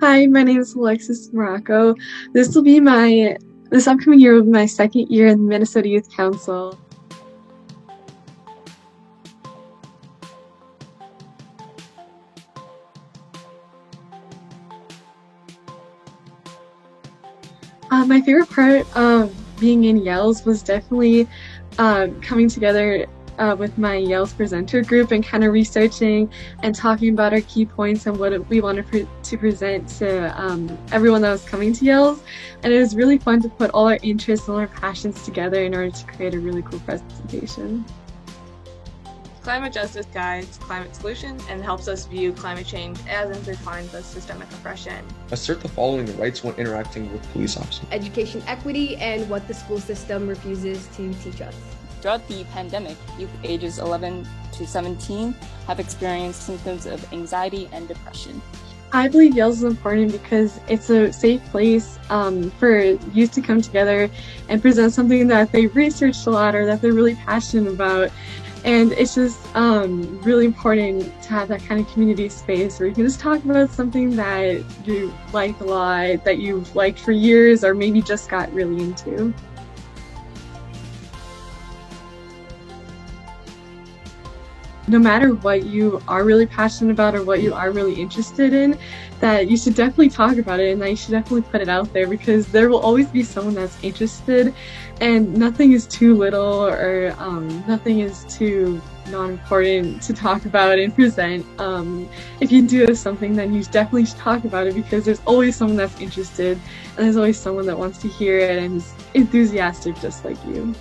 Hi, my name is Alexis Morocco. This upcoming year will be my second year in the Minnesota Youth Council. My favorite part of being in Yells was definitely coming together with my Yells presenter group and kind of researching and talking about our key points and what we wanted to present to everyone that was coming to Yells. And it was really fun to put all our interests and all our passions together in order to create a really cool presentation. Climate justice guides climate solutions and helps us view climate change as intertwined with systemic oppression. Assert the following rights when interacting with police officers. Education equity and what the school system refuses to teach us. Throughout the pandemic, youth ages 11 to 17 have experienced symptoms of anxiety and depression. I believe Yells is important because it's a safe place for youth to come together and present something that they researched a lot or that they're really passionate about. And it's just really important to have that kind of community space where you can just talk about something that you like a lot, that you've liked for years, or maybe just got really into. No matter what you are really passionate about or what you are really interested in, that you should definitely talk about it and that you should definitely put it out there, because there will always be someone that's interested, and nothing is too little or nothing is too non-important to talk about and present. If you do have something, then you definitely should talk about it, because there's always someone that's interested and there's always someone that wants to hear it and is enthusiastic just like you.